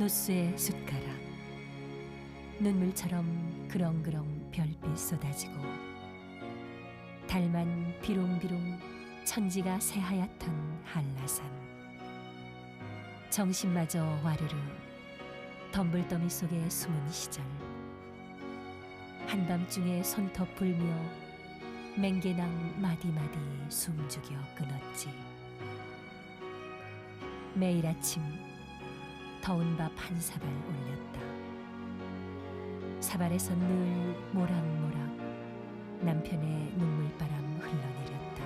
노스의 숟가락. 눈물처럼 그렁그렁 별빛 쏟아지고 달만 비롱비롱 천지가 새하얗던 한라산. 정신마저 와르르 덤불더미 속에 숨은 시절. 한밤중에 손톱 불며 맹개낭 마디마디 숨죽여 끊었지. 매일 아침 더운 밥 한 사발 올렸다. 사발에서 늘 모락모락 남편의 눈물바람 흘러내렸다.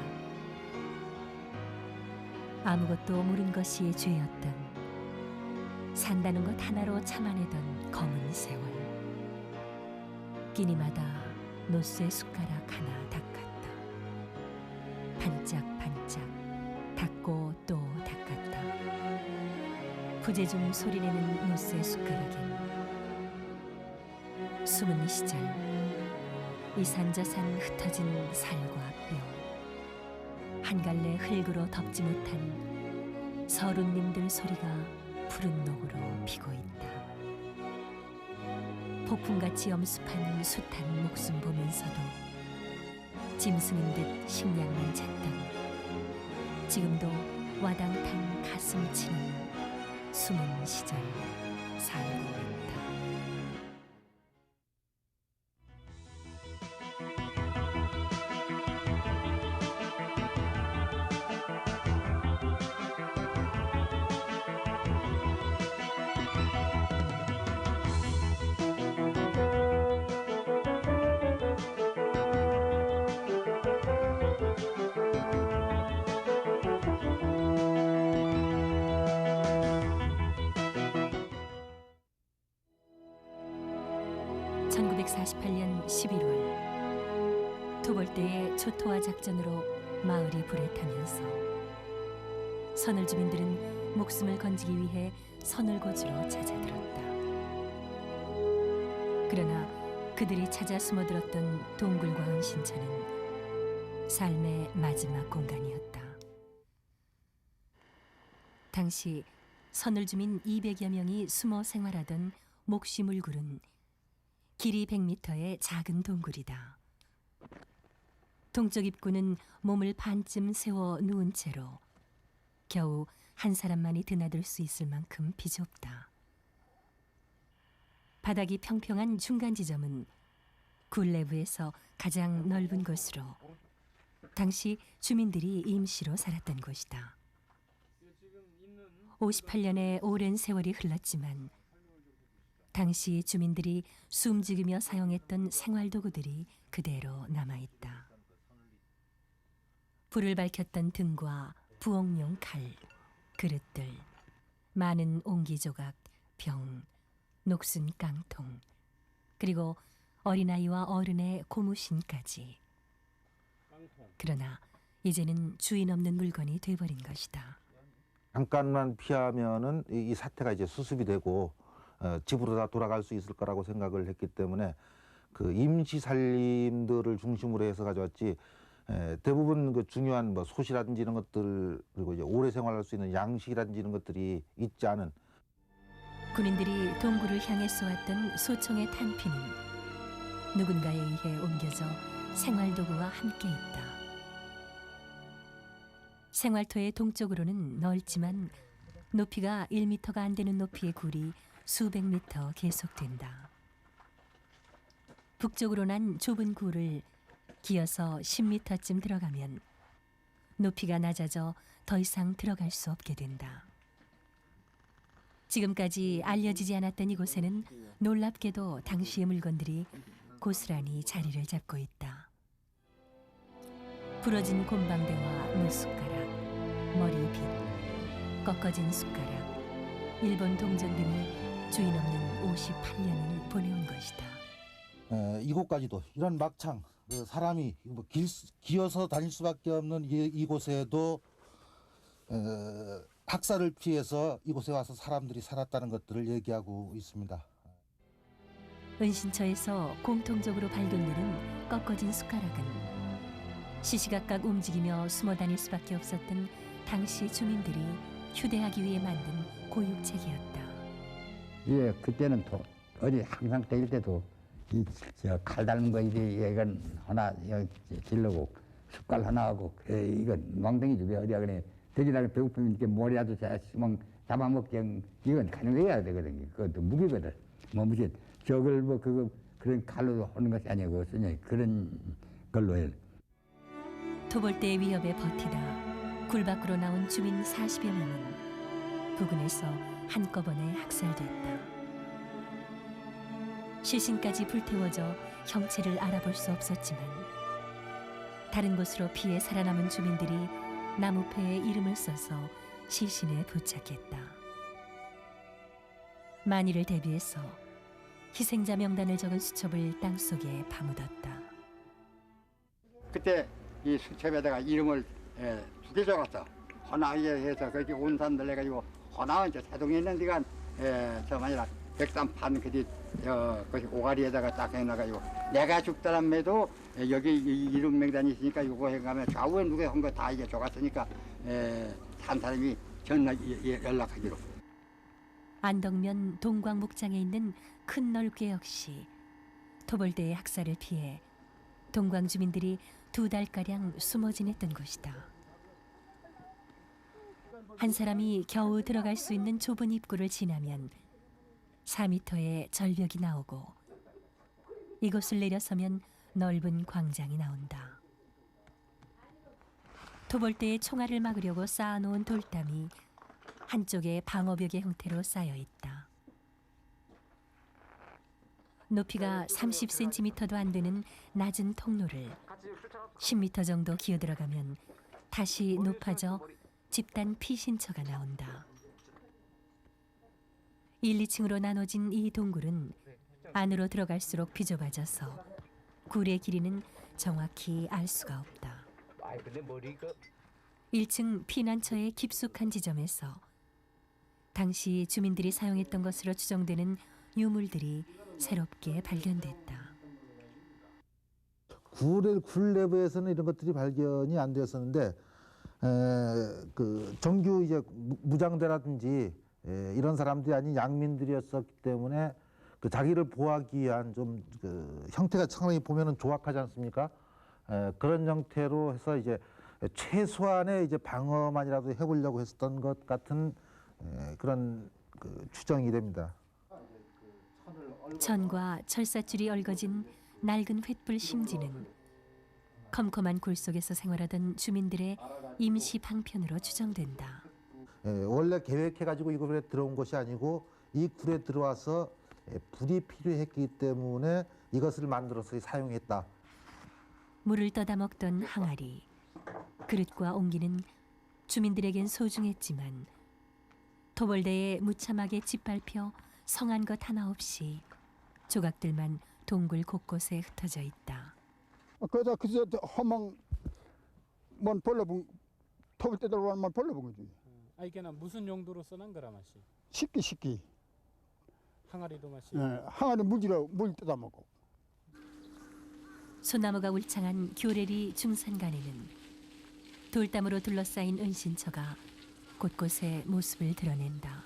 아무것도 모른 것이 죄였던, 산다는 것 하나로 참아내던 검은 세월. 끼니마다 노스의 숟가락 하나 닦았다. 반짝반짝 닦고 또 닦았다. 부재중 소리내는 노스의 숟가락엔 숨은 시절 이산저산 흩어진 살과 뼈, 한 갈래 흙으로 덮지 못한 서른님들 소리가 푸른 녹으로 피고 있다. 폭풍같이 엄습한 숱한 목숨 보면서도 짐승인 듯 식량만 찾던, 지금도 와당탕 가슴 치는 숨은 시절 살고 있다. (1948년 11월) 토벌대의 초토화 작전으로 마을이 불에 타면서 선을 주민들은 목숨을 건지기 위해 선을고지로 찾아들었다. 그러나 그들이 찾아 숨어들었던 동굴과 은신처는 삶의 마지막 공간이었다. 당시 선을 주민 200여 명이 숨어 생활하던 목시물굴은 길이 100m의 작은 동굴이다. 동쪽 입구는 몸을 반쯤 세워 누운 채로 겨우 한 사람만이 드나들 수 있을 만큼 비좁다. 바닥이 평평한 중간 지점은 굴 내부에서 가장 넓은 곳으로 당시 주민들이 임시로 살았던 곳이다. 58년의 오랜 세월이 흘렀지만 당시 주민들이 숨죽이며 사용했던 생활도구들이 그대로 남아있다. 불을 밝혔던 등과 부엌용 칼, 그릇들, 많은 옹기조각, 병, 녹슨 깡통, 그리고 어린아이와 어른의 고무신까지. 그러나 이제는 주인 없는 물건이 돼버린 것이다. 잠깐만 피하면은 이 사태가 이제 수습이 되고 집으로 다 돌아갈 수 있을 거라고 생각을 했기 때문에 그 임시 살림들을 중심으로 해서 가져왔지, 대부분 그 중요한 뭐 솥이라든지 이런 것들, 그리고 이제 오래 생활할 수 있는 양식이라든지 이런 것들이 있지 않은. 군인들이 동굴을 향해 쏘았던 소총의 탄피는 누군가에 의해 옮겨져 생활도구와 함께 있다. 생활터의 동쪽으로는 넓지만 높이가 1m가 안 되는 높이의 굴이 수백 미터 계속된다. 북쪽으로 난 좁은 굴을 기어서 10m쯤 들어가면 높이가 낮아져 더 이상 들어갈 수 없게 된다. 지금까지 알려지지 않았던 이곳에는 놀랍게도 당시의 물건들이 고스란히 자리를 잡고 있다. 부러진 곰방대와 노숟가락, 머리빗, 꺾어진 숟가락, 일본 동전 등이 주인 없는 58년을 보내온 것이다. 이곳까지도 이런 막창, 사람이 기어서 다닐 수밖에 없는 이곳에도 학살을 피해서 이곳에 와서 사람들이 살았다는 것들을 얘기하고 있습니다. 은신처에서 공통적으로 발견되는 꺾어진 숟가락은 시시각각 움직이며 숨어 다닐 수밖에 없었던 당시 주민들이 휴대하기 위해 만든 고육책이었다. 예, 그때는 또 어디 항상 때릴 때도 이 저 칼 닮은 거 이게 이건 하나 질르고 숟갈 하나 하고 이건 망덩이지 왜 어디야 그래 돼지다리 배고프면 이렇게 머리라도 잡아먹게 이건 가능해야 되거든요. 그것도 무기거든. 뭐 무슨 저걸 뭐 그거 그런 칼로 하는 것이 아니고 그런 걸로 해. 토벌대의 위협에 버티다 굴 밖으로 나온 주민 40여 명은 부근에서 한꺼번에 학살됐다. 시신까지 불태워져 형체를 알아볼 수 없었지만 다른 곳으로 피해 살아남은 주민들이 나무패에 이름을 써서 시신에 부착했다. 만일을 대비해서 희생자 명단을 적은 수첩을 땅속에 파묻었다. 그때 이 수첩에다가 이름을 2개 적었어. 하나에 해서 거기 온산들 해가지고 하나 이제 세동에 있는 데가 저 만이라 백삼판 그뒤 거기 오가리에다가 딱 해놔가지고 내가 죽더라도 여기 이름 명단이 있으니까 이거 해가면 좌우에 누가 한 거 다 이제 적었으니까 산 사람이 전화 연락하기로. 안덕면 동광목장에 있는 큰 널개 역시 토벌대의 학살을 피해 동광 주민들이 2달가량 숨어 지냈던 곳이다. 한 사람이 겨우 들어갈 수 있는 좁은 입구를 지나면 4m의 절벽이 나오고 이곳을 내려서면 넓은 광장이 나온다. 토벌대의 총알을 막으려고 쌓아놓은 돌담이 한쪽에 방어벽의 형태로 쌓여 있다. 높이가 30cm도 안 되는 낮은 통로를 10m 정도 기어 들어가면 다시 높아져 집단 피신처가 나온다. 1, 2층으로 나눠진 이 동굴은 안으로 들어갈수록 비좁아져서 굴의 길이는 정확히 알 수가 없다. 1층 피난처의 깊숙한 지점에서 당시 주민들이 사용했던 것으로 추정되는 유물들이 새롭게 발견됐다. 굴 내부에서는 이런 것들이 발견이 안 되었었는데 그 정규 이제 무장대라든지 이런 사람들이 아닌 양민들이었었기 때문에 그 자기를 보호하기 위한 좀 그 형태가 상당히 보면은 조악하지 않습니까? 그런 형태로 해서 이제 최소한의 이제 방어만이라도 해보려고 했었던 것 같은 그런 그 추정이 됩니다. 천과 철사줄이 얽어진 낡은 횃불 심지는 컴컴한 굴 속에서 생활하던 주민들의 임시 방편으로 추정된다. 원래 계획해가지고 이 굴에 들어온 것이 아니고 이 굴에 들어와서 불이 필요했기 때문에 이것을 만들어서 사용했다. 물을 떠다 먹던 항아리, 그릇과 옹기는 주민들에겐 소중했지만 토벌대에 무참하게 짓밟혀 성한 것 하나 없이 조각들만 동굴 곳곳에 흩어져 있다. 그러다 그저 허망 뭔 벌러본 토벌 때 들어가는 만 벌러본 거지. 이게는 무슨 용도로 써난 거라 맛이? 식기. 항아리도 맛이. 항아리 물 뜯어 먹고. 소나무가 울창한 교래리 중산간에는 돌담으로 둘러싸인 은신처가 곳곳에 모습을 드러낸다.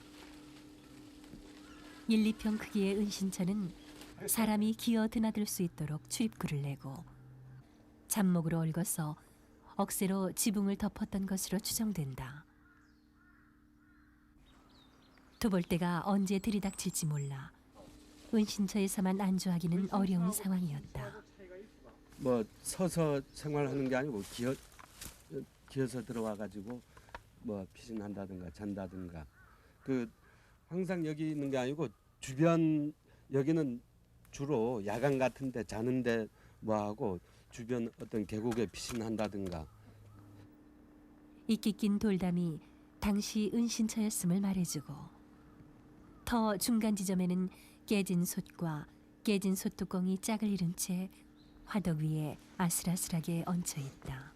1, 2평 크기의 은신처는 사람이 기어 드나들 수 있도록 출입구를 내고 잡목으로 얽어서 억새로 지붕을 덮었던 것으로 추정된다. 토벌대가 언제 들이닥칠지 몰라 은신처에서만 안주하기는 어려운 상황이었다. 뭐 서서 생활하는 게 아니고 기어서 들어와 가지고 뭐 피신한다든가 잔다든가 그 항상 여기 있는 게 아니고 주변 여기는 주로 야간 같은데 자는데 뭐 하고 주변 어떤 계곡에 피신한다든가. 이끼 낀 돌담이 당시 은신처였음을 말해주고 터 중간 지점에는 깨진 솥과 깨진 솥뚜껑이 짝을 이룬 채 화덕 위에 아슬아슬하게 얹혀 있다.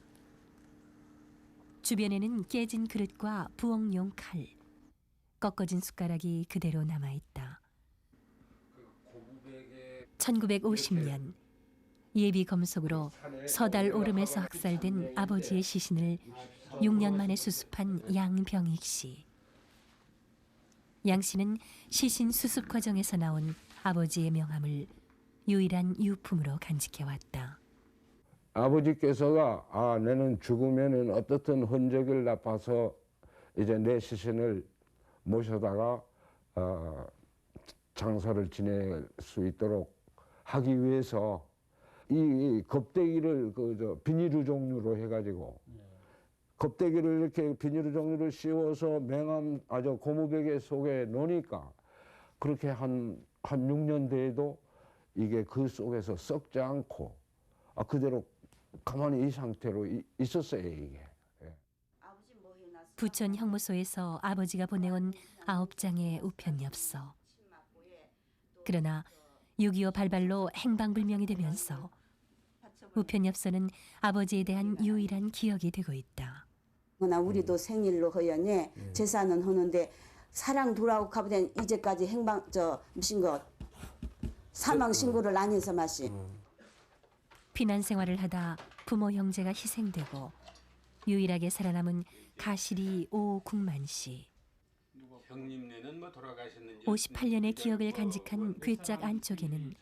주변에는 깨진 그릇과 부엌용 칼, 꺾어진 숟가락이 그대로 남아있다. 1950년 예비 검속으로 서달 오름에서 학살된 아버지의 시신을 6년 만에 수습한 양병익 씨. 양 씨는 시신 수습 과정에서 나온 아버지의 명함을 유일한 유품으로 간직해왔다. 아버지께서가 내는 죽으면은 어떻든 흔적을 나빠서 이제 내 시신을 모셔다가 장사를 지낼 수 있도록 하기 위해서 이 겁대기를 비닐루 종류로 해가지고 겁대기를 이렇게 비닐루 종류를 씌워서 맹암 고무베개 속에 놓으니까 그렇게 한 6년 돼도 이게 그 속에서 썩지 않고 그대로 가만히 이 상태로 있었어요 이게. 부천 형무소에서 아버지가 보내온 9장의 우편엽서. 그러나 6.25 발발로 행방불명이 되면서 우편엽서는 아버지에 대한 유일한 기억이 되고 있다. 우리도 생일로 허연에 제사는 하는데 사랑 돌아오고 가보된 이제까지 사망 신고를 안 해서 마시. 피난 생활을 하다 부모 형제가 희생되고 유일하게 살아남은 가실이 오국만 씨. 58년의 기억을 간직한 괴짝 안쪽에는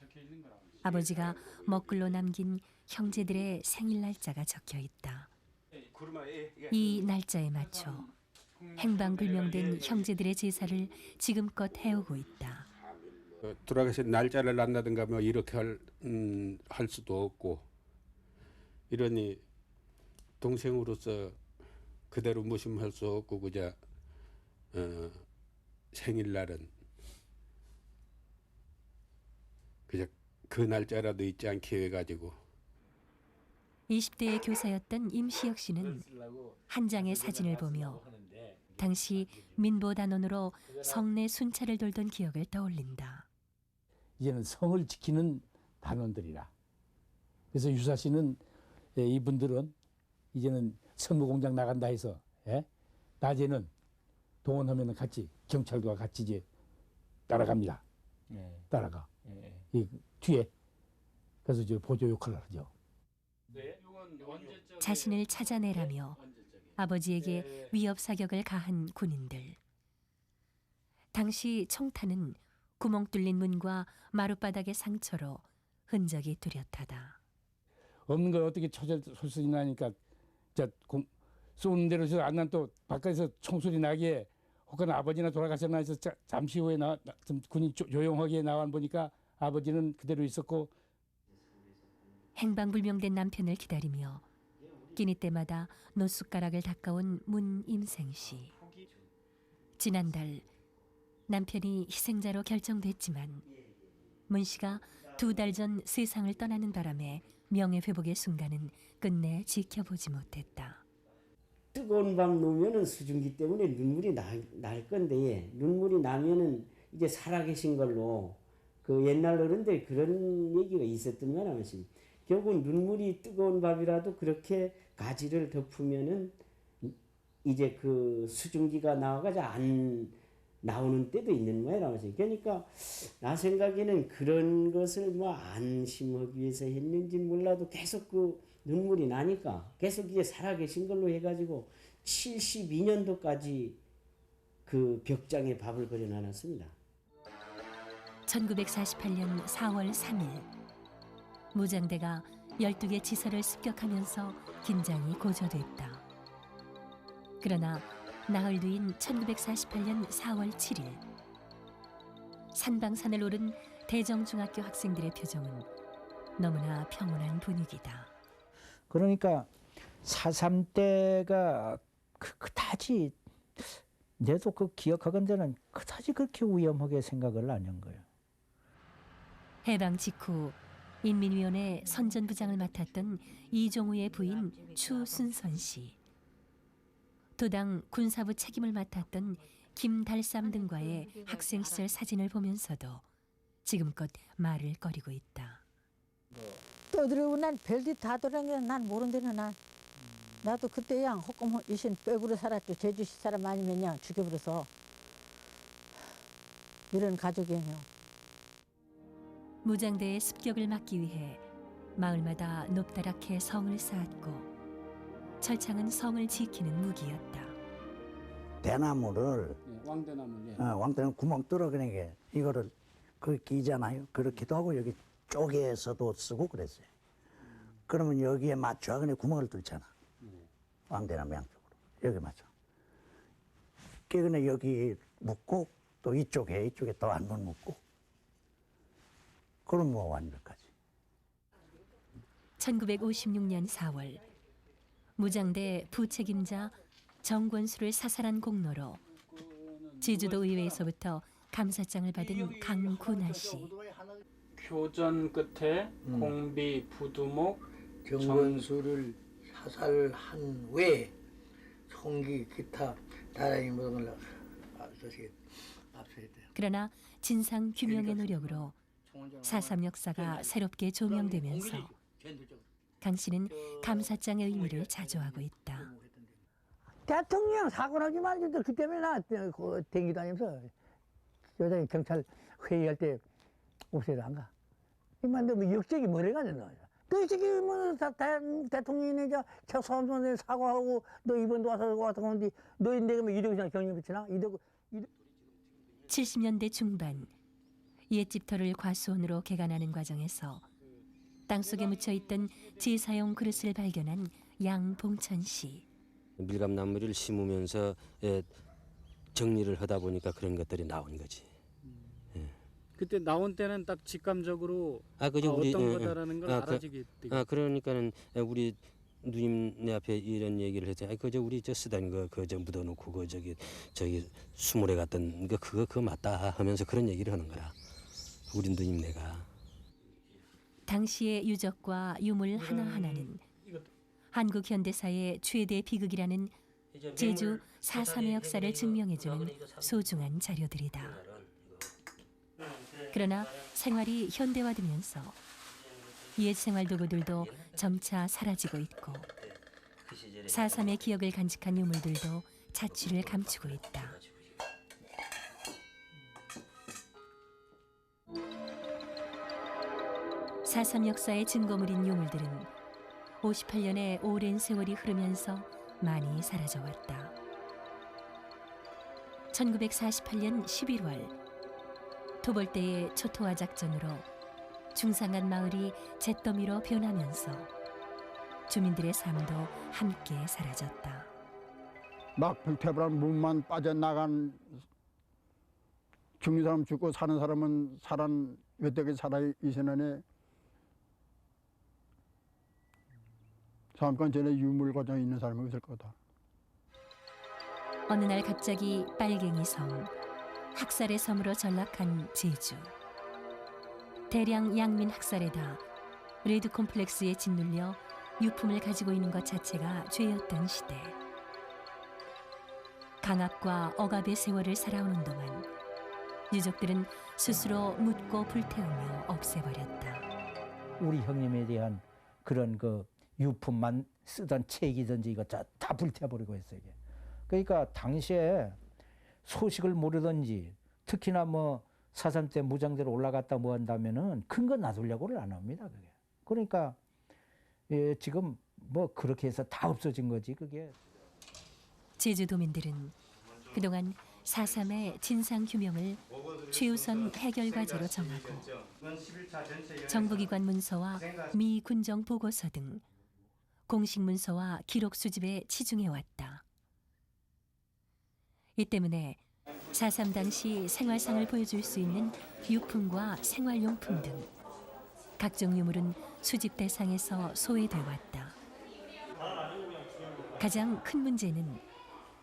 아버지가 먹글로 남긴 형제들의 생일 날짜가 적혀 있다. 이 날짜에 맞춰 행방불명된 형제들의 제사를 지금껏 해오고 있다. 돌아가신 날짜를 안다든가 뭐 이렇게 할 수도 없고 이러니 동생으로서 그대로 무심할 수 없고 그저 생일날은 그저 그 날짜라도 잊지 않게 해가지고 20대의 교사였던 임시혁 씨는 한 장의 사진을 보며 당시 민보 단원으로 성내 순찰을 돌던 기억을 떠올린다. 이제는 성을 지키는 단원들이라. 그래서 유사 씨는 이분들은 이제는 선무공장 나간다 해서 낮에는 동원하면 같이 경찰과 같이 이제 따라갑니다. 따라가. 이 뒤에 그래서 이제 보조 역할을 하죠. 자신을 찾아내라며 아버지에게 위협 사격을 가한 군인들. 당시 청탄은 구멍 뚫린 문과 마룻바닥의 상처로 흔적이 뚜렷하다. 없는 걸 어떻게 찾을 수 있나니까 쏘는 대로 안 난 또 바깥에서 총소리 나기에 혹은 아버지나 돌아가셨나 해서 잠시 후에 군이 조용하게 나와 보니까 아버지는 그대로 있었고 행방불명된 남편을 기다리며 끼니 때마다 노숟가락을 닦아온 문 임생 씨. 지난달 남편이 희생자로 결정됐지만 문 씨가 2달 전 세상을 떠나는 바람에 명예회복의 순간은 끝내 지켜보지 못했다. 뜨거운 밤 놓으면은 수증기 때문에 눈물이 날 건데 눈물이 나면은 이제 살아계신 걸로 그 옛날 어른들 그런 얘기가 있었던 거라 말씀. 결국 눈물이 뜨거운 밥이라도 그렇게 가지를 덮으면은 이제 그 수증기가 나와가지고 안 나오는 때도 있는 거야 말씀. 그러니까 나 생각에는 그런 것을 뭐 안심하기 위해서 했는지 몰라도 계속 그 눈물이 나니까 계속 이제 살아계신 걸로 해가지고 72년도까지 그 벽장에 밥을 그려놨습니다. 1948년 4월 3일 무장대가 12개 지서를 습격하면서 긴장이 고조됐다. 그러나 나흘 뒤인 1948년 4월 7일 산방산을 오른 대정중학교 학생들의 표정은 너무나 평온한 분위기다. 그러니까 4.3 때가 그다지 내도 그 기억하건대는 그다지 그렇게 위험하게 생각을 안 한 거예요. 해방 직후 인민위원회 선전부장을 맡았던 이종우의 부인 추순선 씨, 도당 군사부 책임을 맡았던 김달삼 등과의 학생 시절 사진을 보면서도 지금껏 말을 꺼리고 있다. 떠들고 난 별짓 다 돌아다니는 난 모른다는 난 나도 그때야 호금 이신 빼부려 살았죠. 제주시 사람 아니면야 죽여버려서 이런 가족이에요. 무장대의 습격을 막기 위해 마을마다 높다랗게 성을 쌓았고 철창은 성을 지키는 무기였다. 대나무를 왕대나무. 왕대는 구멍 뚫어 그러니까 이거를 그 끼잖아요. 그렇기도 하고 여기 쪼개서도 쓰고 그랬어요. 그러면 여기에 맞춰 그냥 구멍을 뚫잖아. 왕대나무 양쪽으로 여기 맞춰. 그냥 여기 묶고 또 이쪽에 또 한 번 묶고. 그럼 뭐 완벽하지. 1956년 4월 무장대 부책임자 정권수를 사살한 공로로 제주도 의회에서부터 감사장을 받은 강군하 씨. 교전 끝에 공비, 부두목, 정권수를 사살한 외에 총기, 기타 다양한 모든 걸 압수했대요. 그러나 진상 규명의 노력으로 4.3 역사가 새롭게 조명되면서 강 씨는 감사장의 의미를 자조하고 있다. 대통령 사고 나지 말지도 그 때문에 나 댕기 다니면서 여자 경찰 회의할 때 옥새를 안 가. 이만 너 역적이 뭐래가 되노? 너 저기 뭐 대통령이 저 소환선에 사과하고 너 이번도 와서 가는데 너 내가 뭐 이러고 경력 붙이나? 70년대 중반 옛집터를 과수원으로 개간하는 과정에서 땅속에 묻혀있던 제사용 그릇을 발견한 양봉천 씨. 밀감나무를 심으면서 정리를 하다 보니까 그런 것들이 나온 거지. 그때 나온 때는 딱 직감적으로 그죠, 어떤 거다라는 걸 알아지게 되고. 그러니까는 우리 누님 앞에 이런 얘기를 했죠. 그저 우리 저 쓰던 거 그저 묻어놓고 그 저기 수물에 갔던 거 그거 맞다 하면서 그런 얘기를 하는 거야. 우리 누님 내가. 당시의 유적과 유물 하나하나는 한국 현대사의 최대 비극이라는 제주 4.3의 역사를 증명해주는 소중한 자료들이다. 그러나 생활이 현대화되면서 옛 생활 도구들도 점차 사라지고 있고 4.3의 기억을 간직한 유물들도 자취를 감추고 있다. (4.3) 역사의 증거물인 유물들은 58년의 오랜 세월이 흐르면서 많이 사라져왔다. 1948년 11월 토벌대의 초토화 작전으로 중상간 마을이 잿더미로 변하면서 주민들의 삶도 함께 사라졌다. 막 불태불한 물만 빠져나간 죽는 사람 죽고 사는 사람은 외떡에 살아 있으니 잠깐 전에 유물 과정에 있는 사람이 있을 거다. 어느 날 갑자기 빨갱이 섬, 학살의 섬으로 전락한 제주. 대량 양민 학살에다 레드 콤플렉스에 짓눌려 유품을 가지고 있는 것 자체가 죄였던 시대. 강압과 억압의 세월을 살아오는 동안 유족들은 스스로 묻고 불태우며 없애버렸다. 우리 형님에 대한 그런 그 유품만 쓰던 책이든지 이거 다 불태워버리고 했어요. 이게. 그러니까 당시에 소식을 모르든지 특히나 뭐 4.3 때 무장대로 올라갔다 뭐 한다면은 큰 거 놔두려고를 안 합니다. 그게. 그러니까 지금 뭐 그렇게 해서 다 없어진 거지 그게. 제주도민들은 그동안 4.3의 진상 규명을 최우선 해결 과제로 정하고 정부기관 문서와 미 군정 보고서 등 공식 문서와 기록 수집에 치중해왔다. 이 때문에 4.3 당시 생활상을 보여줄 수 있는 유품과 생활용품 등 각종 유물은 수집 대상에서 소외돼 왔다. 가장 큰 문제는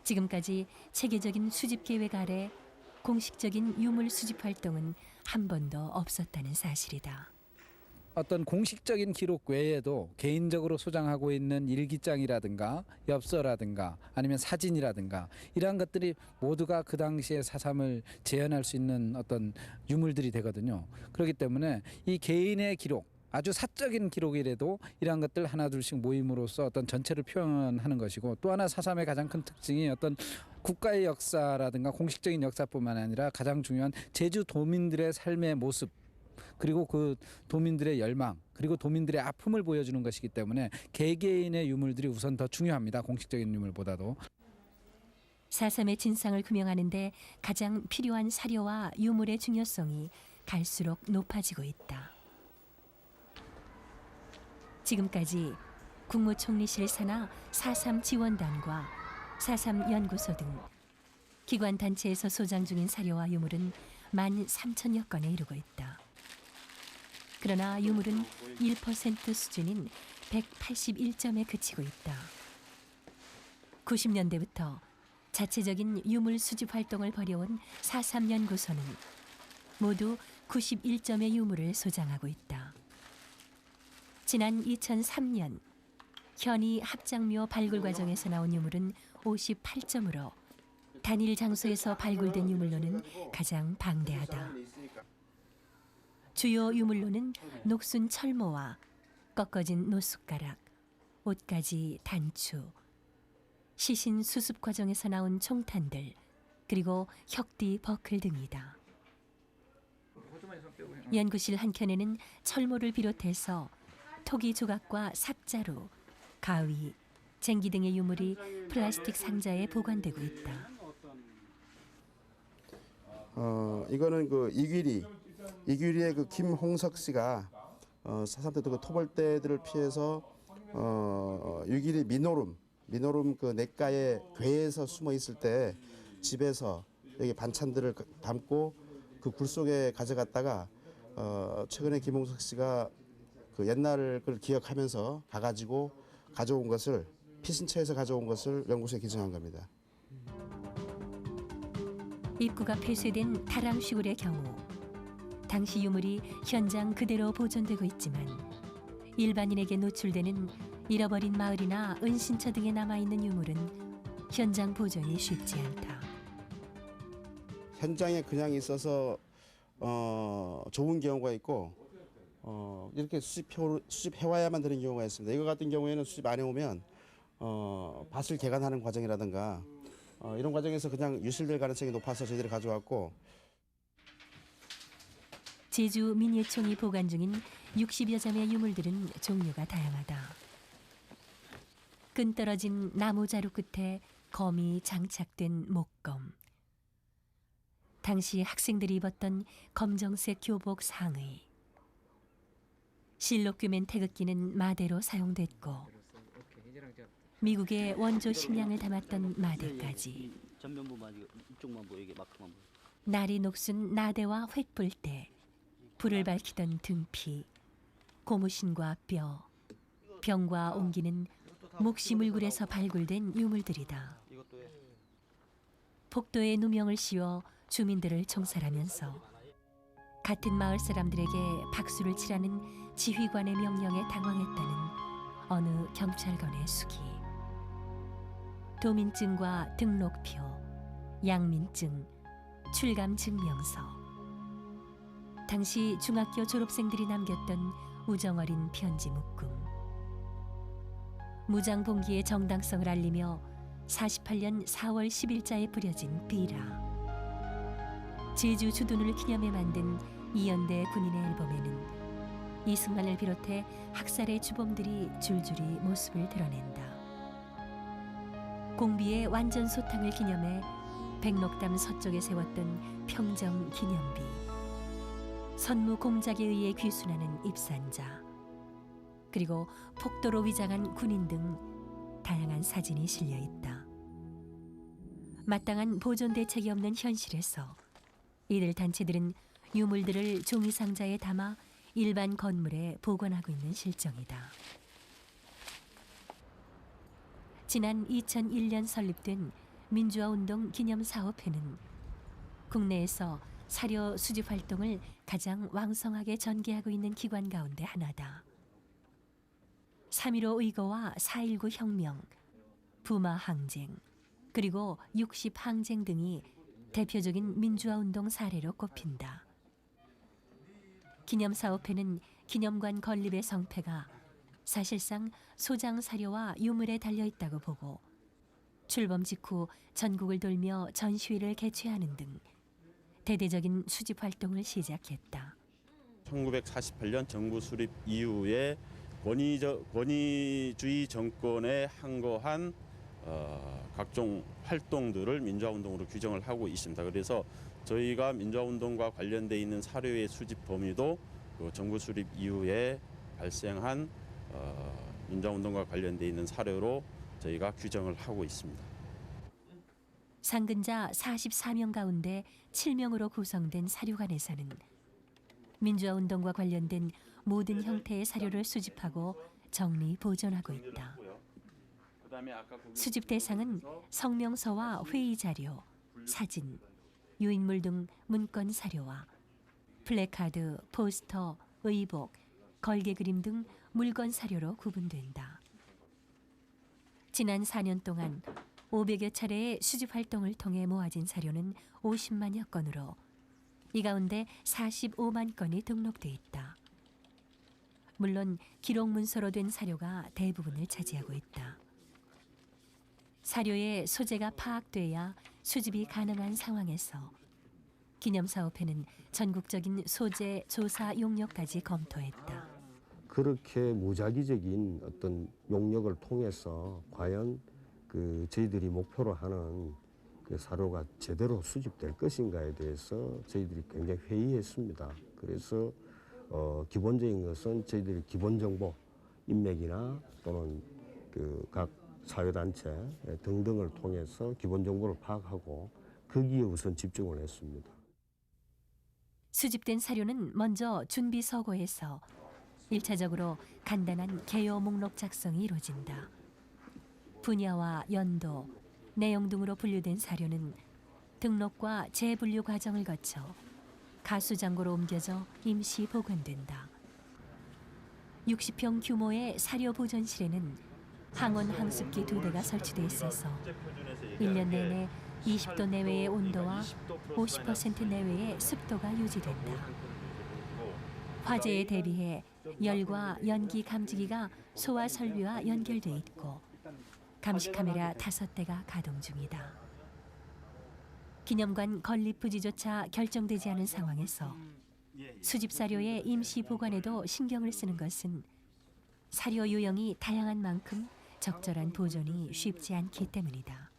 지금까지 체계적인 수집 계획 아래 공식적인 유물 수집 활동은 한 번도 없었다는 사실이다. 어떤 공식적인 기록 외에도 개인적으로 소장하고 있는 일기장이라든가 엽서라든가 아니면 사진이라든가 이러한 것들이 모두가 그 당시에 4.3을 재현할 수 있는 어떤 유물들이 되거든요. 그렇기 때문에 이 개인의 기록, 아주 사적인 기록이라도 이러한 것들 하나둘씩 모임으로써 어떤 전체를 표현하는 것이고, 또 하나 4.3의 가장 큰 특징이 어떤 국가의 역사라든가 공식적인 역사뿐만 아니라 가장 중요한 제주 도민들의 삶의 모습, 그리고 그 도민들의 열망, 그리고 도민들의 아픔을 보여주는 것이기 때문에 개개인의 유물들이 우선 더 중요합니다. 공식적인 유물보다도. 4.3의 진상을 규명하는 데 가장 필요한 사료와 유물의 중요성이 갈수록 높아지고 있다. 지금까지 국무총리실 산하 4.3 지원단과 4.3 연구소 등 기관 단체에서 소장 중인 사료와 유물은 13,000여 건에 이르고 있다. 그러나 유물은 1% 수준인 181점에 그치고 있다. 90년대부터 자체적인 유물 수집 활동을 벌여온 4.3 연구소는 모두 91점의 유물을 소장하고 있다. 지난 2003년 현이 합장묘 발굴 과정에서 나온 유물은 58점으로 단일 장소에서 발굴된 유물로는 가장 방대하다. 주요 유물로는 녹순 철모와 꺾어진 노숟가락, 옷가지 단추, 시신 수습 과정에서 나온 총탄들, 그리고 혁띠 버클 등이다. 연구실 한켠에는 철모를 비롯해서 토기 조각과 삽자루, 가위, 쟁기 등의 유물이 플라스틱 상자에 보관되고 있다. 이거는 그 이규리의 그 김홍석 씨가 4.3 때 그 토벌대들을 피해서 이규리 미노름 그 냇가에 궤에서 숨어 있을 때 집에서 여기 반찬들을 담고 그 굴 속에 가져갔다가 최근에 김홍석 씨가 그 옛날 걸 기억하면서 가가지고 가져온 것을 피신처에서 가져온 것을 연구소에 기증한 겁니다. 입구가 폐쇄된 다랑시골의 경우 당시 유물이 현장 그대로 보존되고 있지만 일반인에게 노출되는 잃어버린 마을이나 은신처 등에 남아있는 유물은 현장 보존이 쉽지 않다. 현장에 그냥 있어서 좋은 경우가 있고 이렇게 수집해와야만 되는 경우가 있습니다. 이거 같은 경우에는 수집 안 해오면 밭을 개간하는 과정이라든가 이런 과정에서 그냥 유실될 가능성이 높아서 저희들이 가져왔고, 제주 민예총이 보관 중인 60여 점의 유물들은 종류가 다양하다. 끈 떨어진 나무 자루 끝에 검이 장착된 목검, 당시 학생들이 입었던 검정색 교복 상의, 실록규맨 태극기는 마대로 사용됐고 미국의 원조 식량을 담았던 마대까지, 날이 녹슨 나대와 횃불대, 불을 밝히던 등피, 고무신과 뼈, 병과 옹기는 묵시물굴에서 발굴된 유물들이다. 폭도에 누명을 씌워 주민들을 총살하면서 같은 마을 사람들에게 박수를 치라는 지휘관의 명령에 당황했다는 어느 경찰관의 수기. 도민증과 등록표, 양민증, 출감증명서, 당시 중학교 졸업생들이 남겼던 우정어린 편지 묶음, 무장봉기의 정당성을 알리며 48년 4월 10일자에 뿌려진 삐라, 제주 주둔을 기념해 만든 이연대 군인의 앨범에는 이승만을 비롯해 학살의 주범들이 줄줄이 모습을 드러낸다. 공비의 완전소탕을 기념해 백록담 서쪽에 세웠던 평정 기념비, 선무 공작에 의해 귀순하는 입산자, 그리고 폭도로 위장한 군인 등 다양한 사진이 실려 있다. 마땅한 보존 대책이 없는 현실에서 이들 단체들은 유물들을 종이 상자에 담아 일반 건물에 보관하고 있는 실정이다. 지난 2001년 설립된 민주화운동 기념사업회는 국내에서 사료 수집 활동을 가장 왕성하게 전개하고 있는 기관 가운데 하나다. 3.15 의거와 4.19 혁명, 부마 항쟁, 그리고 60 항쟁 등이 대표적인 민주화운동 사례로 꼽힌다. 기념사업회는 기념관 건립의 성패가 사실상 소장 사료와 유물에 달려있다고 보고 출범 직후 전국을 돌며 전시회를 개최하는 등 대대적인 수집 활동을 시작했다. 1948년 정부 수립 이후에 권위주의 정권에 항거한 각종 활동들을 민주화운동으로 규정을 하고 있습니다. 그래서 저희가 민주화운동과 관련돼 있는 사료의 수집 범위도 그 정부 수립 이후에 발생한 민주화운동과 관련돼 있는 사료로 저희가 규정을 하고 있습니다. 상근자 44명 가운데 7명으로 구성된 사료관에서는 민주화운동과 관련된 모든 형태의 사료를 수집하고 정리, 보존하고 있다. 수집 대상은 성명서와 회의 자료, 사진, 유인물 등 문건 사료와 플래카드, 포스터, 의복, 걸개 그림 등 물건 사료로 구분된다. 지난 4년 동안 500여 차례의 수집 활동을 통해 모아진 사료는 50만여 건으로 이 가운데 45만 건이 등록돼 있다. 물론 기록 문서로 된 사료가 대부분을 차지하고 있다. 사료의 소재가 파악돼야 수집이 가능한 상황에서 기념사업회는 전국적인 소재 조사 용역까지 검토했다. 그렇게 무작위적인 어떤 용역을 통해서 과연 그 저희들이 목표로 하는 그 사료가 제대로 수집될 것인가에 대해서 저희들이 굉장히 회의했습니다. 그래서 기본적인 것은 저희들이 기본 정보, 인맥이나 또는 그 각 사회단체 등등을 통해서 기본 정보를 파악하고 거기에 우선 집중을 했습니다. 수집된 사료는 먼저 준비 서고에서 1차적으로 간단한 개요 목록 작성이 이루어진다. 분야와 연도, 내용 등으로 분류된 사료는 등록과 재분류 과정을 거쳐 가수장고로 옮겨져 임시 보관된다. 60평 규모의 사료 보존실에는 항온 항습기 2대가 설치돼 있어서 1년 내내 20도 내외의 온도와 50% 내외의 습도가 유지된다. 화재에 대비해 열과 연기 감지기가 소화 설비와 연결돼 있고 감시 카메라 5대가 가동 중이다. 기념관 건립 부지조차 결정되지 않은 상황에서 수집 사료의 임시 보관에도 신경을 쓰는 것은 사료 유형이 다양한 만큼 적절한 보존이 쉽지 않기 때문이다.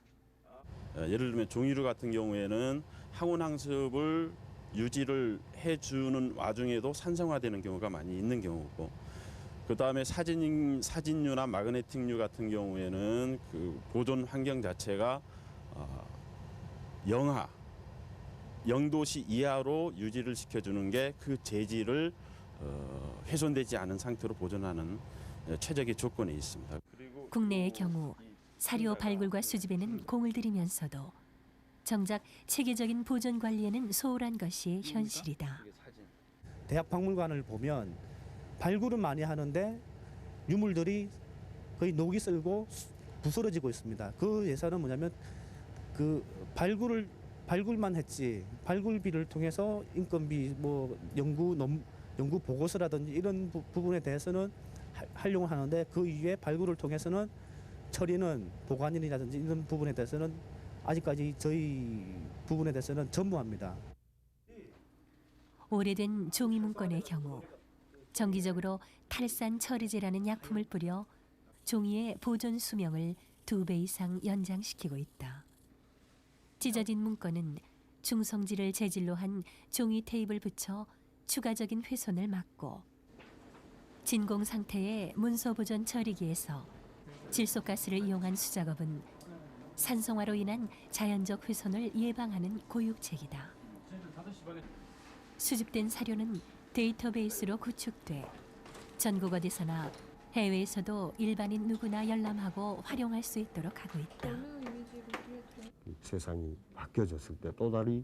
예를 들면 종이류 같은 경우에는 항온 항습을 유지를 해주는 와중에도 산성화되는 경우가 많이 있는 경우고, 그 다음에 사진류나 마그네틱류 같은 경우에는 그 보존 환경 자체가 영하 0도씨 이하로 유지를 시켜주는 게 그 재질을 훼손되지 않은 상태로 보존하는 최적의 조건이 있습니다. 국내의 경우 사료 발굴과 수집에는 공을 들이면서도 정작 체계적인 보존 관리에는 소홀한 것이 현실이다. 대학박물관을 보면 발굴은 많이 하는데 유물들이 거의 녹이 슬고 부스러지고 있습니다. 그 예산은 뭐냐면 그 발굴만 했지 발굴비를 통해서 인건비 뭐 연구 보고서라든지 이런 부분에 대해서는 활용을 하는데 그 이후에 발굴을 통해서는 처리는 보관이라든지 이런 부분에 대해서는 아직까지 저희 부분에 대해서는 전무합니다. 오래된 종이 문건의 경우 정기적으로 탈산 처리제라는 약품을 뿌려 종이의 보존 수명을 2배 이상 연장시키고 있다. 찢어진 문건은 중성지를 재질로 한 종이 테이프를 붙여 추가적인 훼손을 막고 진공 상태의 문서 보존 처리기에서 질소가스를 이용한 수작업은 산성화로 인한 자연적 훼손을 예방하는 고육책이다. 수집된 사료는 데이터베이스로 구축돼 전국 어디서나 해외에서도 일반인 누구나 열람하고 활용할 수 있도록 하고 있다. 세상이 바뀌어졌을 때 또 다른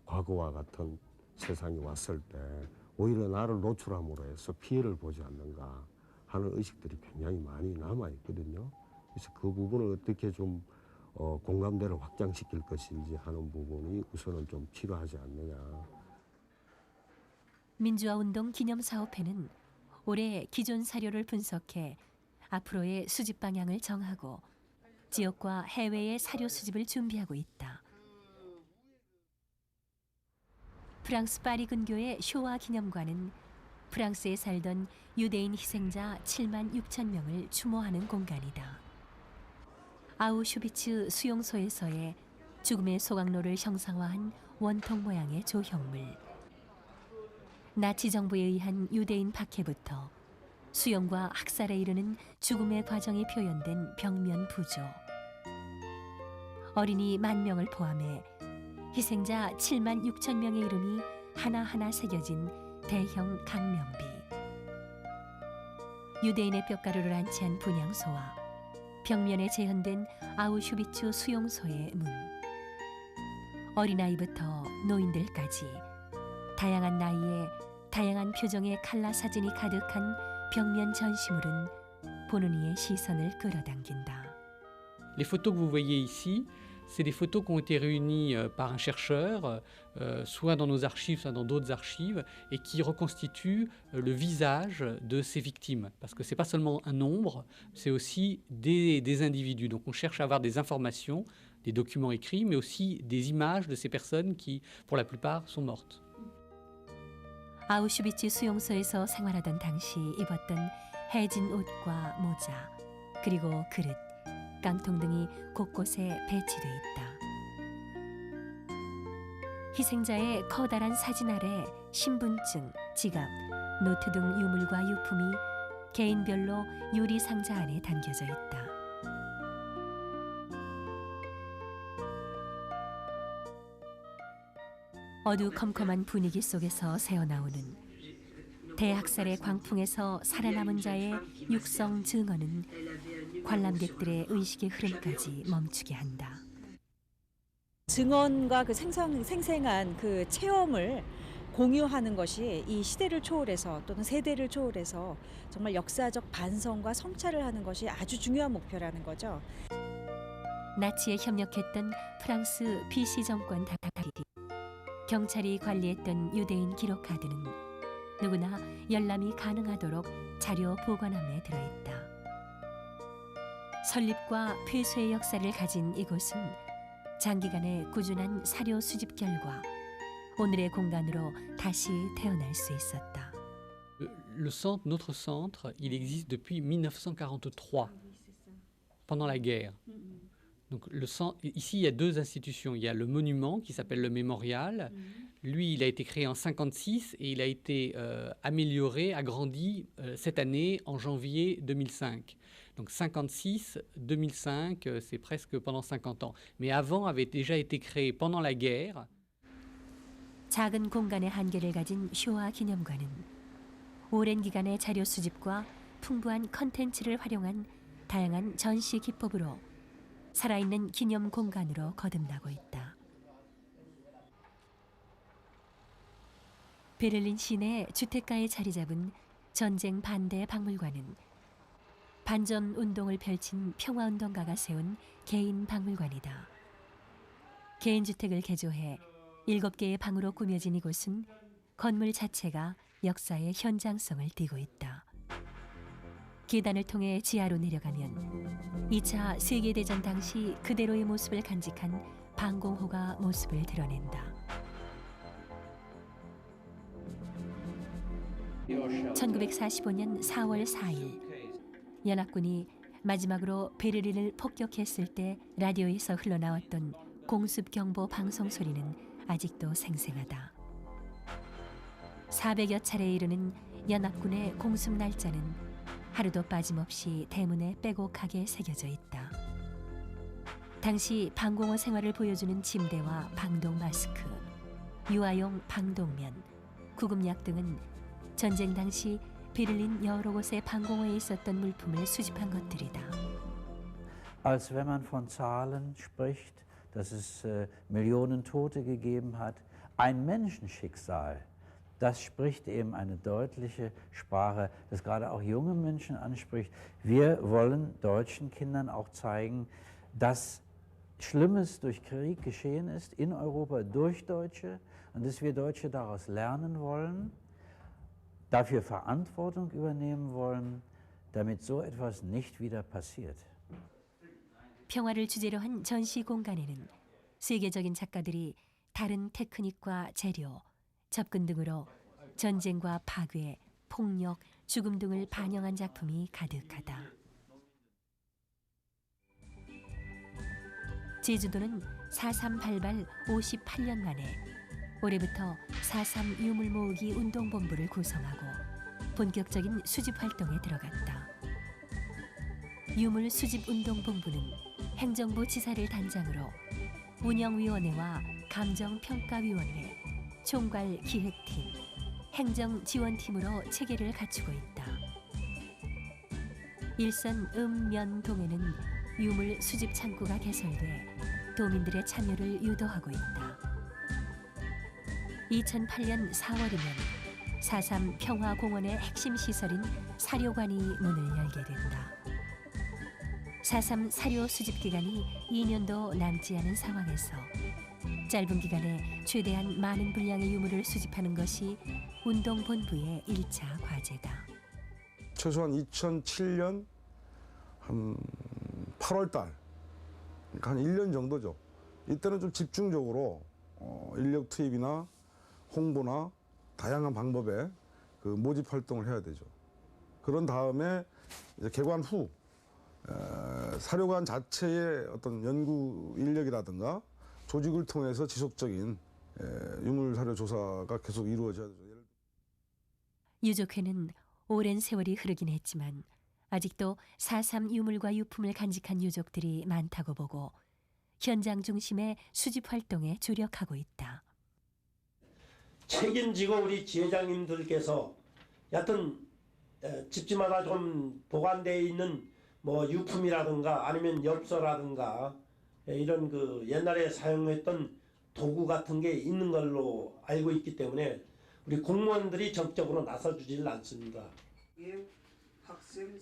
과거와 같은 세상이 왔을 때 오히려 나를 노출함으로 해서 피해를 보지 않는가 하는 의식들이 굉장히 많이 남아 있거든요. 그래서 그 부분을 어떻게 좀 공감대를 확장시킬 것인지 하는 부분이 우선은 좀 필요하지 않느냐. 민주화운동 기념사업회는 올해 기존 사료를 분석해 앞으로의 수집 방향을 정하고 지역과 해외의 사료 수집을 준비하고 있다. 프랑스 파리 근교의 쇼와 기념관은 프랑스에 살던 유대인 희생자 7만 6천 명을 추모하는 공간이다. 아우슈비츠 수용소에서의 죽음의 소각로를 형상화한 원통 모양의 조형물. 나치 정부에 의한 유대인 박해부터 수용과 학살에 이르는 죽음의 과정이 표현된 벽면 부조. 어린이 10,000명을 포함해 희생자 76,000명의 이름이 하나하나 새겨진 대형 강명비. 유대인의 뼈가루를 안치한 분향소와 벽면에 재현된 아우슈비츠 수용소의 문. 어린아이부터 노인들까지 다양한 나이에 다양한 표정의 칼라 사진이 가득한 벽면 전시물은 보는 이의 시선을 끌어당긴다. Les photos que vous voyez ici, c'est des photos qui ont été réunies par un chercheur, soit dans nos archives, soit dans d'autres archives, et qui reconstituent le visage de ces victimes. Parce que ce n'est pas seulement un nombre, c'est aussi des individus. Donc on cherche à avoir des informations, des documents écrits, mais aussi des images de ces personnes qui, pour la plupart, sont mortes. 아우슈비츠 수용소에서 생활하던 당시 입었던 해진 옷과 모자, 그리고 그릇, 깡통 등이 곳곳에 배치돼 있다. 희생자의 커다란 사진 아래 신분증, 지갑, 노트 등 유물과 유품이 개인별로 유리 상자 안에 담겨져 있다. 어두컴컴한 분위기 속에서 새어나오는 대학살의 광풍에서 살아남은 자의 육성 증언은 관람객들의 의식의 흐름까지 멈추게 한다. 증언과 그 생생한 그 체험을 공유하는 것이 이 시대를 초월해서 또는 세대를 초월해서 정말 역사적 반성과 성찰을 하는 것이 아주 중요한 목표라는 거죠. 나치에 협력했던 프랑스 BC 정권 다큐, 경찰이 관리했던 유대인 기록 카드는 누구나 열람이 가능하도록 자료 보관함에 들어있다. 설립과 폐쇄의 역사를 가진 이곳은 장기간의 꾸준한 사료 수집 결과 오늘의 공간으로 다시 태어날 수 있었다. Le centre, notre centre, il existe depuis 1943, pendant la guerre. Donc le centre, ici, il y a deux institutions. Il y a le monument qui s'appelle le mémorial. Lui, il a été créé en 1956 et il a été amélioré, agrandi cette année en janvier 2005. Donc 56-2005, c'est presque pendant 50 ans. Mais avant avait déjà été créé pendant la guerre. 작은 공간의 한계를 가진 쇼와 기념관은 오랜 기간의 자료 수집과 풍부한 컨텐츠를 활용한 다양한 전시 기법으로 살아있는 기념 공간으로 거듭나고 있다. 베를린 시내 주택가에 자리 잡은 전쟁 반대 박물관은 반전 운동을 펼친 평화운동가가 세운 개인 박물관이다. 개인주택을 개조해 7개의 방으로 꾸며진 이곳은 건물 자체가 역사의 현장성을 띠고 있다. 계단을 통해 지하로 내려가면 2차 세계대전 당시 그대로의 모습을 간직한 방공호가 모습을 드러낸다. 1945년 4월 4일 연합군이 마지막으로 베를린을 폭격했을 때 라디오에서 흘러나왔던 공습 경보 방송 소리는 아직도 생생하다. 400여 차례에 이르는 연합군의 공습 날짜는 하루도 빠짐없이 대문에 빼곡하게 새겨져 있다. 당시 방공호 생활을 보여주는 침대와 방독 마스크, 유아용 방독면, 구급약 등은 전쟁 당시 베를린 여러 곳의 방공호에 있었던 물품을 수집한 것들이다. Als wenn man von Zahlen spricht, dass es Millionen Tote gegeben hat, ein Menschenschicksal, das spricht eben eine deutliche Sprache, das gerade auch junge Menschen anspricht. Wir wollen deutschen Kindern auch zeigen, dass Schlimmes durch Krieg geschehen ist in Europa durch Deutsche und dass wir Deutsche daraus lernen wollen, dafür Verantwortung übernehmen wollen, damit so etwas nicht wieder passiert. 평화를 주제로 한 전시 공간에는 세계적인 작가들이 다른 테크닉과 재료, 접근 등으로 전쟁과 파괴, 폭력, 죽음 등을 반영한 작품이 가득하다. 제주도는 4.3 발발 58년 만에 올해부터 4.3 유물 모으기 운동본부를 구성하고 본격적인 수집 활동에 들어갔다. 유물 수집 운동본부는 행정부 지사를 단장으로 운영위원회와 감정평가위원회, 총괄기획팀, 행정지원팀으로 체계를 갖추고 있다. 일선 읍면동에는 유물 수집 창구가 개설돼 도민들의 참여를 유도하고 있다. 2008년 4월이면 4.3 평화공원의 핵심 시설인 사료관이 문을 열게 된다. 4.3 사료 수집 기간이 2년도 남지 않은 상황에서 짧은 기간에 최대한 많은 분량의 유물을 수집하는 것이 운동본부의 1차 과제다. 최소한 2007년 한 8월 달, 그러니까 한 1년 정도죠. 이때는 좀 집중적으로 인력 투입이나 홍보나 다양한 방법의 그 모집 활동을 해야 되죠. 그런 다음에 이제 개관 후 사료관 자체의 어떤 연구 인력이라든가 조직을 통해서 지속적인 유물 사료 조사가 계속 이루어져야 되죠. 유족회는 오랜 세월이 흐르긴 했지만 아직도 4.3 유물과 유품을 간직한 유족들이 많다고 보고 현장 중심의 수집 활동에 주력하고 있다. 책임지고 우리 지회장님들께서 여하튼 집집마다 좀 보관되어 있는 뭐 유품이라든가 아니면 엽서라든가 이런 그 옛날에 사용했던 도구 같은 게 있는 걸로 알고 있기 때문에 우리 공무원들이 적극적으로 나서주지를 않습니다.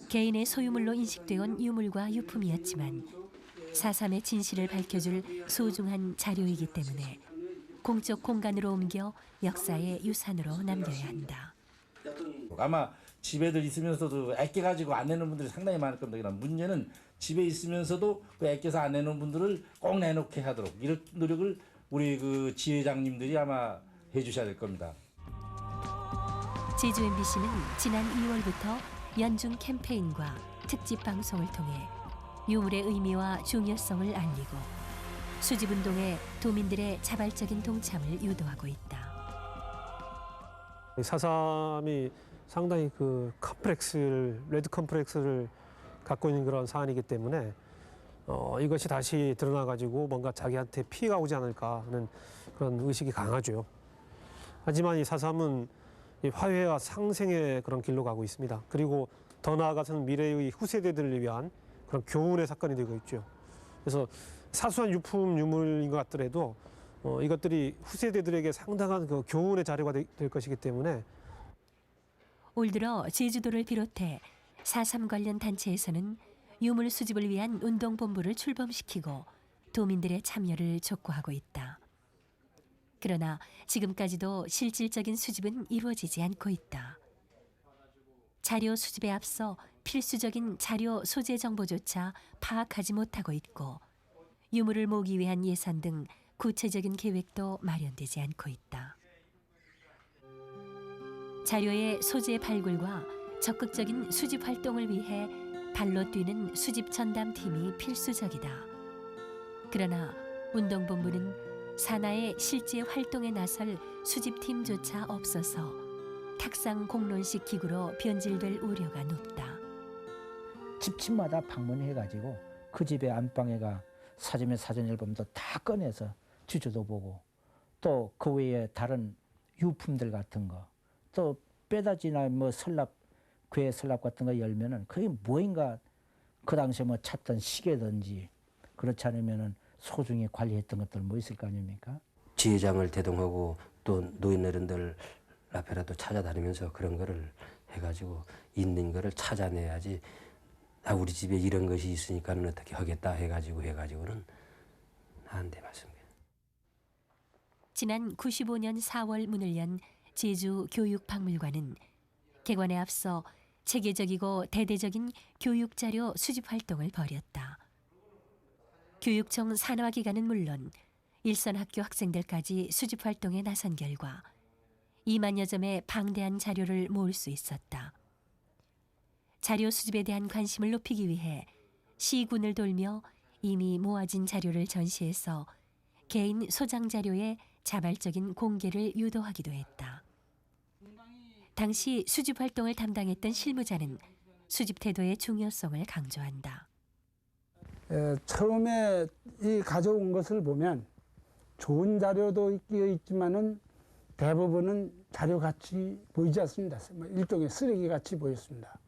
개인의 소유물로 인식되어 온 유물과 유품이었지만 4.3의 진실을 밝혀줄 소중한 자료이기 때문에 공적 공간으로 옮겨 역사의 유산으로 남겨야 한다. 아마 집에들 있으면서도 아껴가지고 안 내놓은 분들이 상당히 많을 겁니다. 문제는 집에 있으면서도 그 아껴서 안 내놓은 분들을 꼭 내놓게 하도록 이런 노력을 우리 그 지회장님들이 아마 해주셔야 될 겁니다. 제주 MBC는 지난 2월부터 연중 캠페인과 특집 방송을 통해 유물의 의미와 중요성을 알리고 수집운동에 도민들의 자발적인 동참을 유도하고 있다. 4.3이 상당히 그 레드 컴플렉스를 갖고 있는 그런 사안이기 때문에 이것이 다시 드러나가지고 뭔가 자기한테 피해가 오지 않을까 하는 그런 의식이 강하죠. 하지만 이 4.3은 화해와 상생의 그런 길로 가고 있습니다. 그리고 더 나아가서는 미래의 후세대들을 위한 그런 교훈의 사건이 되고 있죠. 그래서 사소한 유품, 유물인 것 같더라도 이것들이 후세대들에게 상당한 그 교훈의 자료가 될 것이기 때문에 올 들어 제주도를 비롯해 4.3 관련 단체에서는 유물 수집을 위한 운동본부를 출범시키고 도민들의 참여를 촉구하고 있다. 그러나 지금까지도 실질적인 수집은 이루어지지 않고 있다. 자료 수집에 앞서 필수적인 자료 소재 정보조차 파악하지 못하고 있고 유물을 모으기 위한 예산 등 구체적인 계획도 마련되지 않고 있다. 자료의 소재 발굴과 적극적인 수집 활동을 위해 발로 뛰는 수집 전담팀이 필수적이다. 그러나 운동본부는 산하의 실제 활동에 나설 수집팀조차 없어서 탁상 공론식 기구로 변질될 우려가 높다. 집집마다 방문해가지고 그 집의 안방에가 사진의 사진 앨범도 다 꺼내서 주저도 보고 또 그 외에 다른 유품들 같은 거 또 뼈다지나 뭐 설납 괴 설납 같은 거 열면은 그게 뭐인가 그 당시에 뭐 찾던 시계든지 그렇지 않으면은 소중히 관리했던 것들 뭐 있을 거 아닙니까? 지회장을 대동하고 또 노인 어른들 앞에라도 찾아다니면서 그런 거를 해가지고 있는 거를 찾아내야지. 아 우리 집에 이런 것이 있으니까는 어떻게 하겠다 해가지고는 안 돼 맞습니다. 지난 95년 4월 문을 연 제주교육박물관은 개관에 앞서 체계적이고 대대적인 교육자료 수집 활동을 벌였다. 교육청 산하기관은 물론 일선 학교 학생들까지 수집 활동에 나선 결과 2만여 점의 방대한 자료를 모을 수 있었다. 자료 수집에 대한 관심을 높이기 위해 시군을 돌며 이미 모아진 자료를 전시해서 개인 소장 자료의 자발적인 공개를 유도하기도 했다. 당시 수집 활동을 담당했던 실무자는 수집 태도의 중요성을 강조한다. 처음에 이 가져온 것을 보면 좋은 자료도 있지만은 대부분은 자료 같이 보이지 않습니다. 일종의 쓰레기 같이 보였습니다.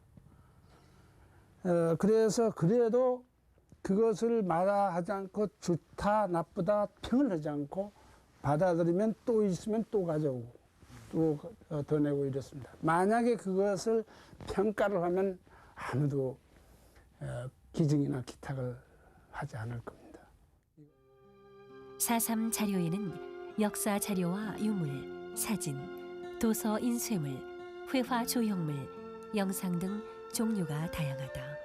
그래서 그래도 그것을 마다하지 않고 좋다 나쁘다 평을 하지 않고 받아들이면 또 있으면 또 가져오고 또 더 내고 이랬습니다. 만약에 그것을 평가를 하면 아무도 기증이나 기탁을 하지 않을 겁니다. 4.3 자료에는 역사 자료와 유물, 사진, 도서 인쇄물, 회화 조형물, 영상 등 종류가 다양하다.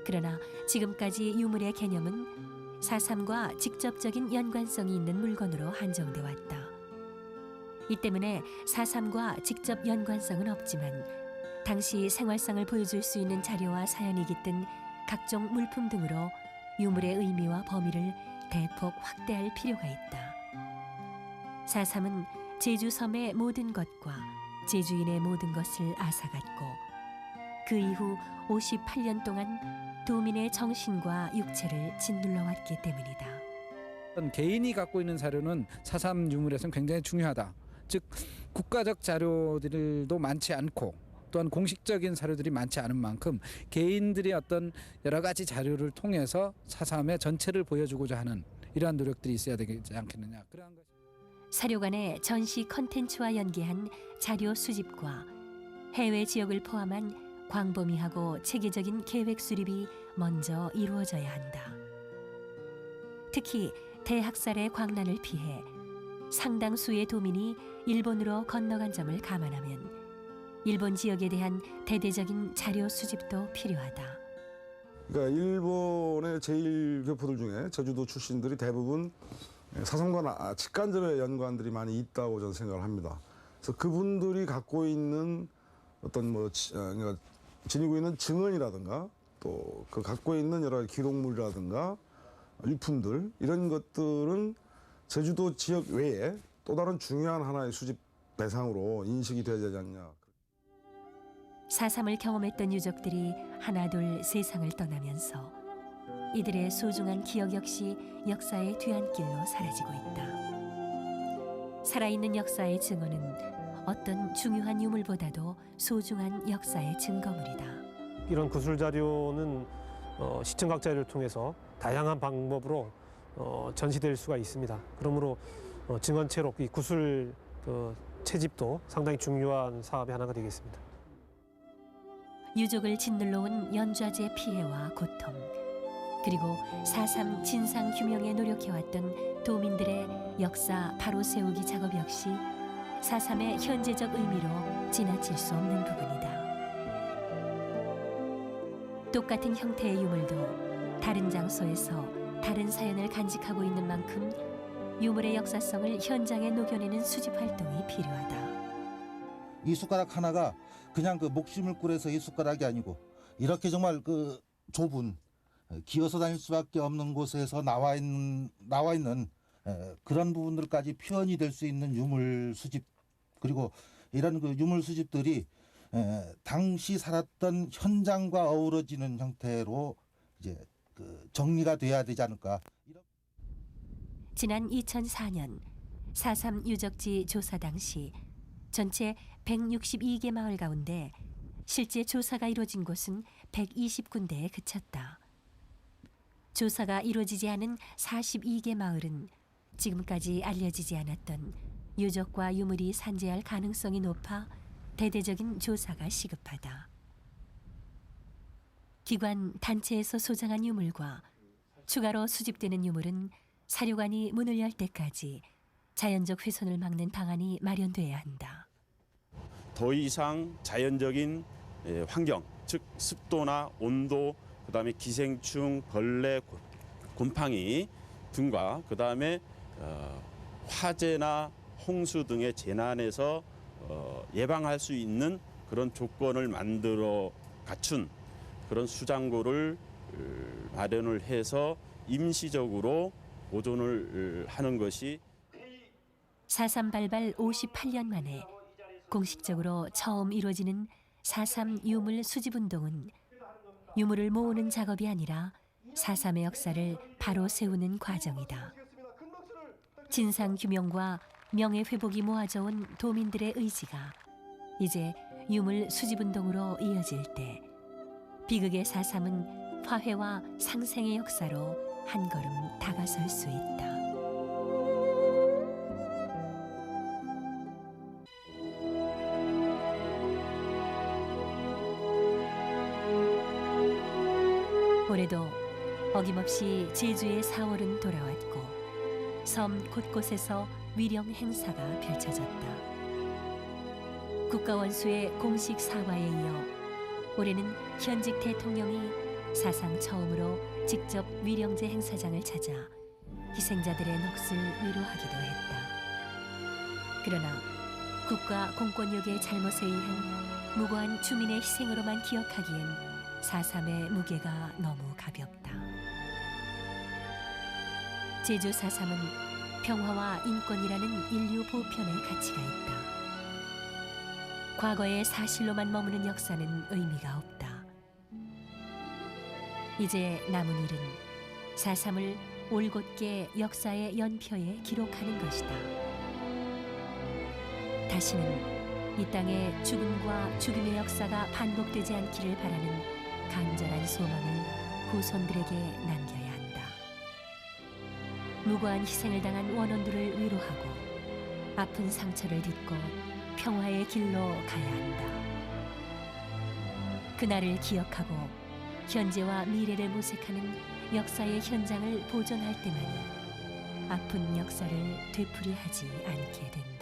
그러나 지금까지 유물의 개념은 4.3과 직접적인 연관성이 있는 물건으로 한정돼 왔다. 이 때문에 4.3과 직접 연관성은 없지만 당시 생활상을 보여줄 수 있는 자료와 사연이 깃든 각종 물품 등으로 유물의 의미와 범위를 대폭 확대할 필요가 있다. 4.3은 제주섬의 모든 것과 제주인의 모든 것을 앗아갔고 그 이후 58년 동안 도민의 정신과 육체를 짓눌러 왔기 때문이다. 개인이 갖고 있는 자료는 4.3 유물에서는 굉장히 중요하다. 즉 국가적 자료들도 많지 않고 또한 공식적인 자료들이 많지 않은 만큼 개인들이 어떤 여러 가지 자료를 통해서 4.3의 전체를 보여주고자 하는 이러한 노력들이 있어야 되지 않겠느냐. 그러한 것. 사료관의 전시 컨텐츠와 연계한 자료 수집과 해외 지역을 포함한 광범위하고 체계적인 계획 수립이 먼저 이루어져야 한다. 특히 대학살의 광란을 피해 상당수의 도민이 일본으로 건너간 점을 감안하면 일본 지역에 대한 대대적인 자료 수집도 필요하다. 그러니까 일본의 제1교포들 중에 제주도 출신들이 대부분 4.3과 직간접의 연관들이 많이 있다고 저는 생각을 합니다. 그래서 그분들이 갖고 있는 어떤 그러니까 지니고 있는 증언이라든가 또 그 갖고 있는 여러 기록물이라든가 유품들 이런 것들은 제주도 지역 외에 또 다른 중요한 하나의 수집 대상으로 인식이 되어야 되지 않냐. 4.3을 경험했던 유족들이 하나둘 세상을 떠나면서 이들의 소중한 기억 역시 역사의 뒤안길로 사라지고 있다. 살아있는 역사의 증언은 어떤 중요한 유물보다도 소중한 역사의 증거물이다. 이런 구술 자료는 시청각 자료를 통해서 다양한 방법으로 전시될 수가 있습니다. 그러므로 증언체록, 이 구술 채집도 상당히 중요한 사업의 하나가 되겠습니다. 유족을 짓눌러 온 연좌제 피해와 고통, 그리고 4.3 진상 규명에 노력해왔던 도민들의 역사 바로 세우기 작업 역시 4.3의 현재적 의미로 지나칠 수 없는 부분이다. 똑같은 형태의 유물도 다른 장소에서 다른 사연을 간직하고 있는 만큼 유물의 역사성을 현장에 녹여내는 수집 활동이 필요하다. 이 숟가락 하나가 그냥 그 목심을 꿀에서 이 숟가락이 아니고 이렇게 정말 그 좁은 기어서 다닐 수밖에 없는 곳에서 나와 있는 그런 부분들까지 표현이 될 수 있는 유물 수집, 그리고 이런 그 유물 수집들이 당시 살았던 현장과 어우러지는 형태로 이제 그 정리가 돼야 되지 않을까. 지난 2004년 4.3 유적지 조사 당시 전체 162개 마을 가운데 실제 조사가 이루어진 곳은 120군데에 그쳤다. 조사가 이루어지지 않은 42개 마을은 지금까지 알려지지 않았던 유적과 유물이 산재할 가능성이 높아 대대적인 조사가 시급하다. 기관, 단체에서 소장한 유물과 추가로 수집되는 유물은 사료관이 문을 열 때까지 자연적 훼손을 막는 방안이 마련돼야 한다. 더 이상 자연적인 환경, 즉 습도나 온도, 그다음에 기생충, 벌레, 곰팡이 등과 그다음에 화재나 홍수 등의 재난에서 예방할 수 있는 그런 조건을 만들어 갖춘 그런 수장고를 마련을 해서 임시적으로 보존을 하는 것이 4.3 발발 58년 만에 공식적으로 처음 이루어지는 4.3 유물 수집운동은 유물을 모으는 작업이 아니라 4.3의 역사를 바로 세우는 과정이다. 진상규명과 명예회복이 모아져온 도민들의 의지가 이제 유물 수집운동으로 이어질 때 비극의 4.3은 화해와 상생의 역사로 한 걸음 다가설 수 있다. 올해도 어김없이 제주의 4월은 돌아왔고 섬 곳곳에서 위령 행사가 펼쳐졌다. 국가원수의 공식 사과에 이어 올해는 현직 대통령이 사상 처음으로 직접 위령제 행사장을 찾아 희생자들의 넋을 위로하기도 했다. 그러나 국가 공권력의 잘못에 의한 무고한 주민의 희생으로만 기억하기엔 4.3의 무게가 너무 가볍다. 제주 4.3은 평화와 인권이라는 인류 보편의 가치가 있다. 과거의 사실로만 머무는 역사는 의미가 없다. 이제 남은 일은 4.3을 올곧게 역사의 연표에 기록하는 것이다. 다시는 이 땅의 죽음과 죽음의 역사가 반복되지 않기를 바라는 간절한 소망을 후손들에게 남겨야 한다. 무고한 희생을 당한 원혼들을 위로하고 아픈 상처를 딛고 평화의 길로 가야 한다. 그날을 기억하고 현재와 미래를 모색하는 역사의 현장을 보존할 때만이 아픈 역사를 되풀이하지 않게 된다.